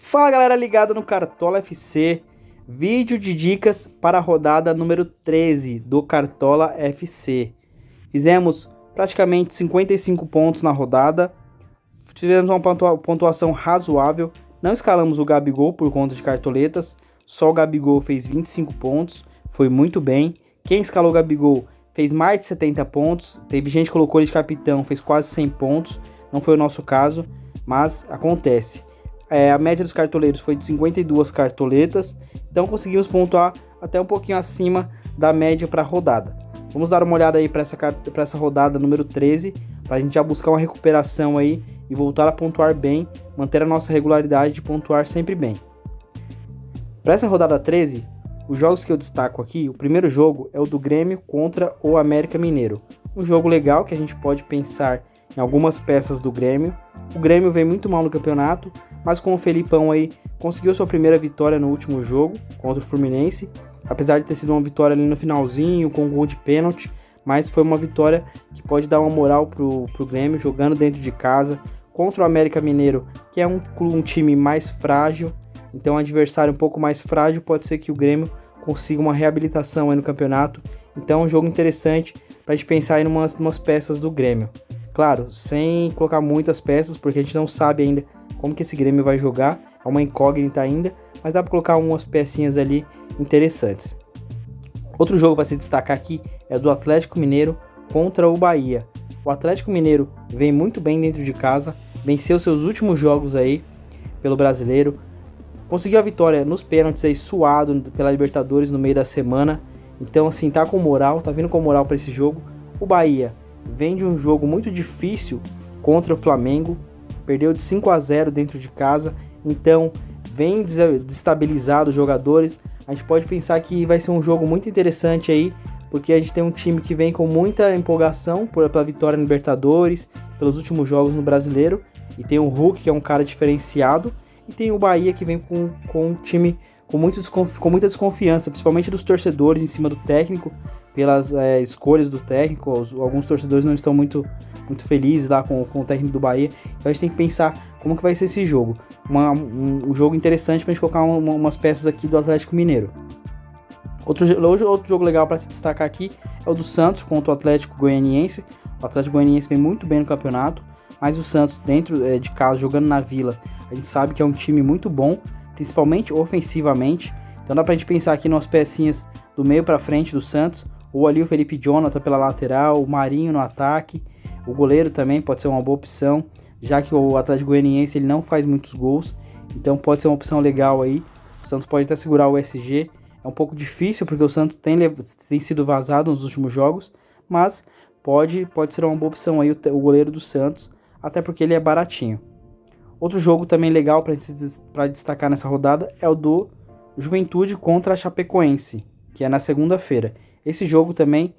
Fala galera ligada no Cartola FC, vídeo de dicas para a rodada número 13 do Cartola FC. Fizemos praticamente 55 pontos na rodada, tivemos uma pontuação razoável, não escalamos o Gabigol por conta de cartoletas, só o Gabigol fez 25 pontos, foi muito bem. Quem escalou o Gabigol fez mais de 70 pontos, teve gente que colocou ele de capitão, fez quase 100 pontos, não foi o nosso caso, mas acontece. A média dos cartoleiros foi de 52 cartoletas, então conseguimos pontuar até um pouquinho acima da média para a rodada. Vamos dar uma olhada aí para essa rodada número 13, para a gente já buscar uma recuperação aí e voltar a pontuar bem, manter a nossa regularidade de pontuar sempre bem. Para essa rodada 13, os jogos que eu destaco aqui, o primeiro jogo é o do Grêmio contra o América Mineiro. Um jogo legal que a gente pode pensar em algumas peças do Grêmio. O Grêmio vem muito mal no campeonato, mas com o Felipão aí conseguiu sua primeira vitória no último jogo contra o Fluminense, apesar de ter sido uma vitória ali no finalzinho com um gol de pênalti, mas foi uma vitória que pode dar uma moral pro Grêmio jogando dentro de casa contra o América Mineiro, que é um time mais frágil, então um adversário um pouco mais frágil, pode ser que o Grêmio consiga uma reabilitação aí no campeonato, então é um jogo interessante para a gente pensar aí em umas peças do Grêmio. Claro, sem colocar muitas peças, porque a gente não sabe ainda como que esse Grêmio vai jogar, é uma incógnita ainda, mas dá para colocar umas pecinhas ali interessantes. Outro jogo para se destacar aqui é do Atlético Mineiro contra o Bahia. O Atlético Mineiro vem muito bem dentro de casa, venceu seus últimos jogos aí pelo Brasileiro, conseguiu a vitória nos pênaltis aí suado pela Libertadores no meio da semana, então assim, tá com moral, tá vindo com moral para esse jogo. O Bahia vem de um jogo muito difícil contra o Flamengo, perdeu de 5-0 dentro de casa, então vem destabilizado os jogadores. A gente pode pensar que vai ser um jogo muito interessante aí, porque a gente tem um time que vem com muita empolgação pela vitória no Libertadores, pelos últimos jogos no Brasileiro, e tem o Hulk, que é um cara diferenciado, e tem o Bahia, que vem com um time com muita desconfiança, principalmente dos torcedores em cima do técnico, pelas escolhas do técnico. Alguns torcedores não estão muito felizes lá com o técnico do Bahia, então a gente tem que pensar como que vai ser esse jogo. Um jogo interessante para a gente colocar umas peças aqui do Atlético Mineiro. Outro jogo legal para se destacar aqui é o do Santos contra o Atlético Goianiense. O Atlético Goianiense vem muito bem no campeonato, mas o Santos dentro de casa, jogando na Vila, a gente sabe que é um time muito bom, principalmente ofensivamente, então dá pra gente pensar aqui nas pecinhas do meio pra frente do Santos, ou ali o Felipe Jonathan pela lateral, o Marinho no ataque, o goleiro também pode ser uma boa opção, já que o Atlético Goianiense ele não faz muitos gols, então pode ser uma opção legal aí. O Santos pode até segurar o SG, é um pouco difícil porque o Santos tem sido vazado nos últimos jogos, mas pode ser uma boa opção aí o goleiro do Santos, até porque ele é baratinho. Outro jogo também legal para destacar nessa rodada é o do Juventude contra a Chapecoense, que é na segunda-feira. Esse jogo também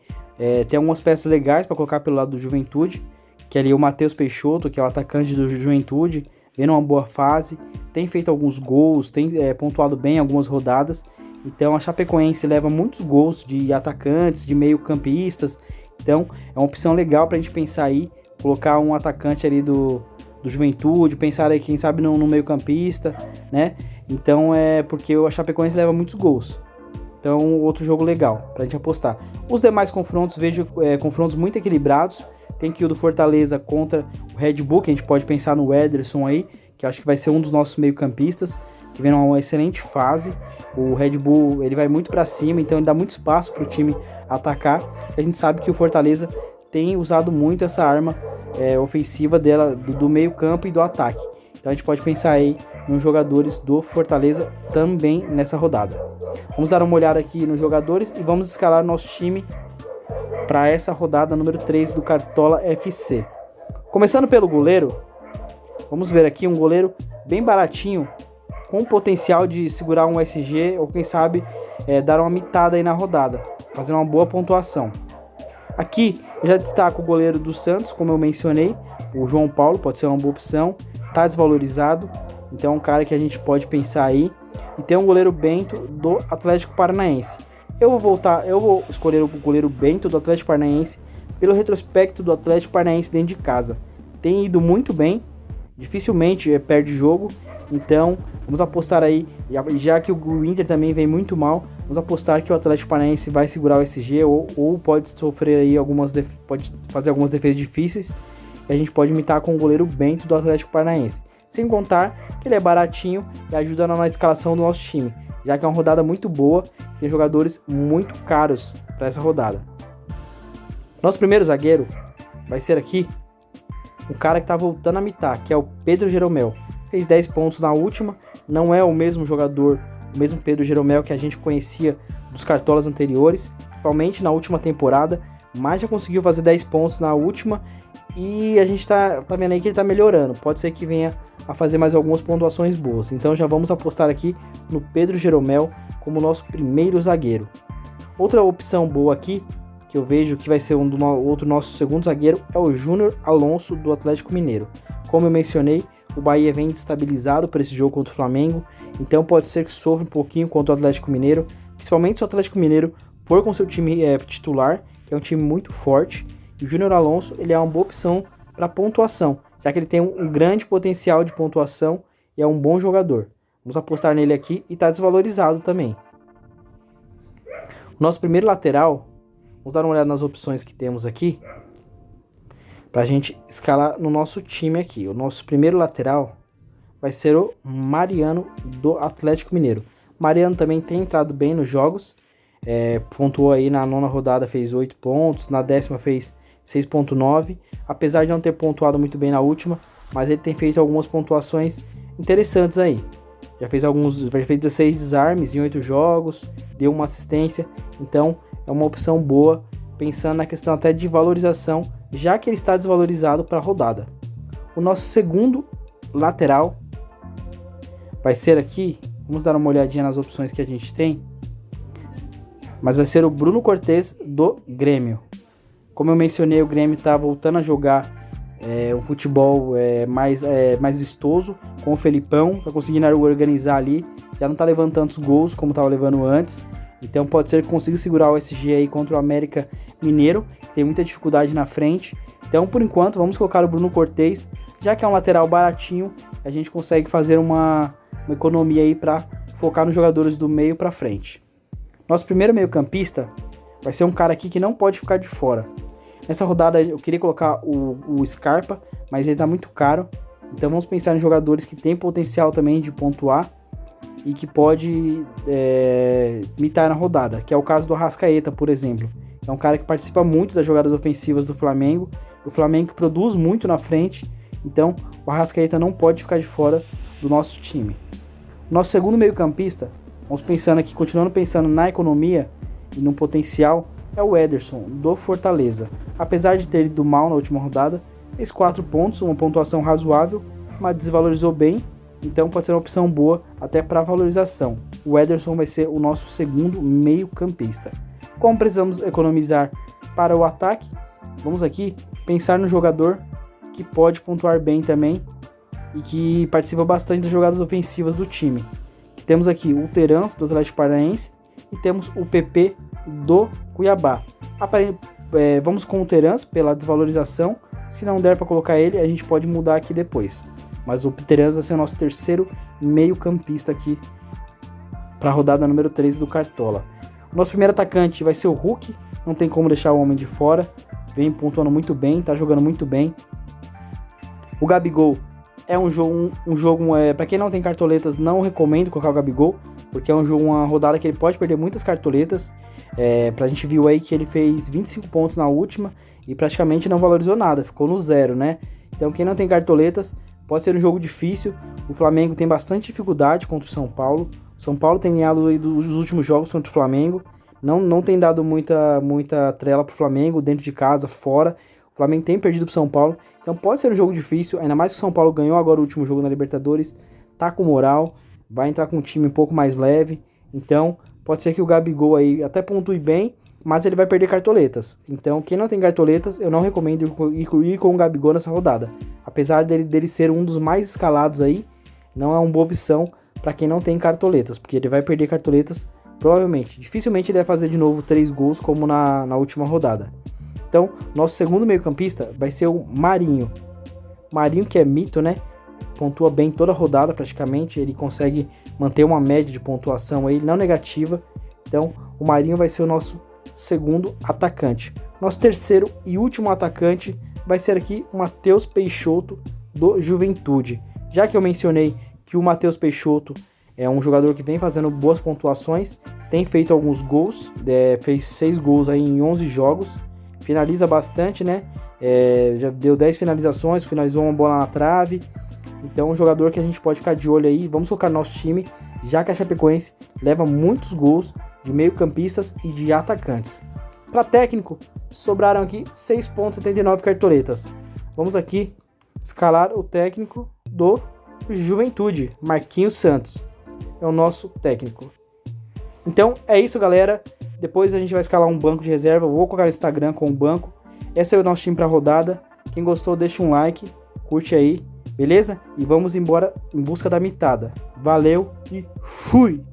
tem algumas peças legais para colocar pelo lado do Juventude, que é ali o Matheus Peixoto, que é o atacante do Juventude, vem numa boa fase, tem feito alguns gols, tem pontuado bem algumas rodadas, então a Chapecoense leva muitos gols de atacantes, de meio-campistas, então é uma opção legal para a gente pensar aí, colocar um atacante ali do Juventude, pensar aí, quem sabe, no meio-campista, né? Então porque a Chapecoense leva muitos gols. Então, outro jogo legal pra gente apostar. Os demais confrontos, vejo confrontos muito equilibrados. Tem aqui o do Fortaleza contra o Red Bull, que a gente pode pensar no Ederson aí, que acho que vai ser um dos nossos meio-campistas, que vem numa excelente fase. O Red Bull, ele vai muito pra cima, então ele dá muito espaço pro time atacar. A gente sabe que o Fortaleza tem usado muito essa arma ofensiva dela, do meio campo e do ataque. Então a gente pode pensar aí nos jogadores do Fortaleza também nessa rodada. Vamos dar uma olhada aqui nos jogadores e vamos escalar nosso time para essa rodada número 3 do Cartola FC. Começando pelo goleiro, vamos ver aqui um goleiro bem baratinho, com potencial de segurar um SG ou quem sabe dar uma mitada aí na rodada, fazer uma boa pontuação. Aqui eu já destaco o goleiro do Santos, como eu mencionei, o João Paulo pode ser uma boa opção, tá desvalorizado, então é um cara que a gente pode pensar aí. E tem um goleiro Bento do Atlético Paranaense. Eu vou escolher o goleiro Bento do Atlético Paranaense pelo retrospecto do Atlético Paranaense dentro de casa. Tem ido muito bem, dificilmente perde jogo, então Vamos apostar aí, já que o Inter também vem muito mal, vamos apostar que o Atlético Paranaense vai segurar o SG ou pode sofrer aí pode fazer algumas defesas difíceis. E a gente pode imitar com o goleiro Bento do Atlético Paranaense. Sem contar que ele é baratinho e ajuda na escalação do nosso time, já que é uma rodada muito boa, tem jogadores muito caros para essa rodada. Nosso primeiro zagueiro vai ser aqui um cara que está voltando a mitar, que é o Pedro Jeromel. Fez 10 pontos na última, não é o mesmo jogador, o mesmo Pedro Jeromel que a gente conhecia dos cartolas anteriores, principalmente na última temporada, mas já conseguiu fazer 10 pontos na última e a gente tá vendo aí que ele tá melhorando. Pode ser que venha a fazer mais algumas pontuações boas. Então já vamos apostar aqui no Pedro Jeromel como nosso primeiro zagueiro. Outra opção boa aqui, que eu vejo que vai ser outro nosso segundo zagueiro, é o Júnior Alonso do Atlético Mineiro. Como eu mencionei, o Bahia vem destabilizado por esse jogo contra o Flamengo, então pode ser que sofra um pouquinho contra o Atlético Mineiro, principalmente se o Atlético Mineiro for com seu time titular, que é um time muito forte. E o Júnior Alonso, ele é uma boa opção para pontuação, já que ele tem um grande potencial de pontuação e é um bom jogador. Vamos apostar nele aqui e está desvalorizado também. O nosso primeiro lateral, vamos dar uma olhada nas opções que temos aqui, para a gente escalar no nosso time aqui. O nosso primeiro lateral vai ser o Mariano do Atlético Mineiro. Mariano também tem entrado bem nos jogos, pontuou aí na 9ª rodada, fez 8 pontos, na 10ª fez 6.9, apesar de não ter pontuado muito bem na última, mas ele tem feito algumas pontuações interessantes aí. Já fez 16 desarmes em 8 jogos, deu uma assistência, então é uma opção boa, pensando na questão até de valorização, já que ele está desvalorizado para a rodada. O nosso segundo lateral vai ser aqui, vamos dar uma olhadinha nas opções que a gente tem, mas vai ser o Bruno Cortez do Grêmio. Como eu mencionei, o Grêmio está voltando a jogar um futebol mais vistoso, com o Felipão, está conseguindo organizar ali, já não está levando tantos gols como estava levando antes, então pode ser que consiga segurar o SG aí contra o América Mineiro, que tem muita dificuldade na frente. Então, por enquanto, vamos colocar o Bruno Cortez, já que é um lateral baratinho, a gente consegue fazer uma economia aí para focar nos jogadores do meio para frente. Nosso primeiro meio-campista vai ser um cara aqui que não pode ficar de fora. Nessa rodada eu queria colocar o Scarpa, mas ele está muito caro. Então vamos pensar em jogadores que têm potencial também de pontuar e que pode mitar na rodada, que é o caso do Arrascaeta, por exemplo. É um cara que participa muito das jogadas ofensivas do Flamengo, o Flamengo produz muito na frente, então o Arrascaeta não pode ficar de fora do nosso time. Nosso segundo meio-campista, continuando pensando na economia e no potencial, é o Ederson, do Fortaleza. Apesar de ter ido mal na última rodada, fez 4 pontos, uma pontuação razoável, mas desvalorizou bem, então pode ser uma opção boa até para valorização. O Ederson vai ser o nosso segundo meio-campista. Como precisamos economizar para o ataque, vamos aqui pensar no jogador que pode pontuar bem também e que participa bastante das jogadas ofensivas do time. Temos aqui o Terans, do Atlético Paranaense, e temos o PP do Cuiabá. Vamos com o Terans pela desvalorização. Se não der para colocar ele, a gente pode mudar aqui depois. Mas o Terans vai ser o nosso terceiro meio-campista aqui para a rodada número 13 do Cartola. O nosso primeiro atacante vai ser o Hulk. Não tem como deixar o homem de fora. Vem pontuando muito bem, tá jogando muito bem. O Gabigol é um jogo para quem não tem cartoletas, não recomendo colocar o Gabigol, porque é uma rodada que ele pode perder muitas cartoletas. A gente viu aí que ele fez 25 pontos na última e praticamente não valorizou nada, ficou no 0, né? Então quem não tem cartoletas, pode ser um jogo difícil. O Flamengo tem bastante dificuldade contra o São Paulo. O São Paulo tem ganhado os últimos jogos contra o Flamengo, não tem dado muita trela pro Flamengo, dentro de casa, fora. O Flamengo tem perdido pro São Paulo, então pode ser um jogo difícil, ainda mais que o São Paulo ganhou agora o último jogo na Libertadores, tá com moral, vai entrar com um time um pouco mais leve, então pode ser que o Gabigol aí até pontue bem, mas ele vai perder cartoletas. Então quem não tem cartoletas, eu não recomendo ir com o Gabigol nessa rodada. Apesar dele ser um dos mais escalados aí, não é uma boa opção para quem não tem cartoletas, porque ele vai perder cartoletas provavelmente. Dificilmente ele vai fazer de novo 3 gols como na última rodada. Então, nosso segundo meio-campista vai ser o Marinho. Marinho, que é mito, né? pontua bem toda a rodada praticamente, ele consegue manter uma média de pontuação aí não negativa. Então o Marinho vai ser o nosso segundo atacante. Nosso terceiro e último atacante vai ser aqui o Matheus Peixoto do Juventude. Já que eu mencionei que o Matheus Peixoto é um jogador que vem fazendo boas pontuações, tem feito alguns gols, fez 6 gols aí em 11 jogos, finaliza bastante, né? Já deu 10 finalizações, finalizou uma bola na trave. Então, um jogador que a gente pode ficar de olho aí. Vamos colocar no nosso time, já que a Chapecoense leva muitos gols de meio-campistas e de atacantes. Para técnico, sobraram aqui 6,79 cartoletas. Vamos aqui escalar o técnico do Juventude, Marquinhos Santos. É o nosso técnico. Então, é isso, galera. Depois a gente vai escalar um banco de reserva. Eu vou colocar no Instagram com o banco. Esse é o nosso time para rodada. Quem gostou, deixa um like, curte aí, beleza? E vamos embora em busca da mitada. Valeu e fui!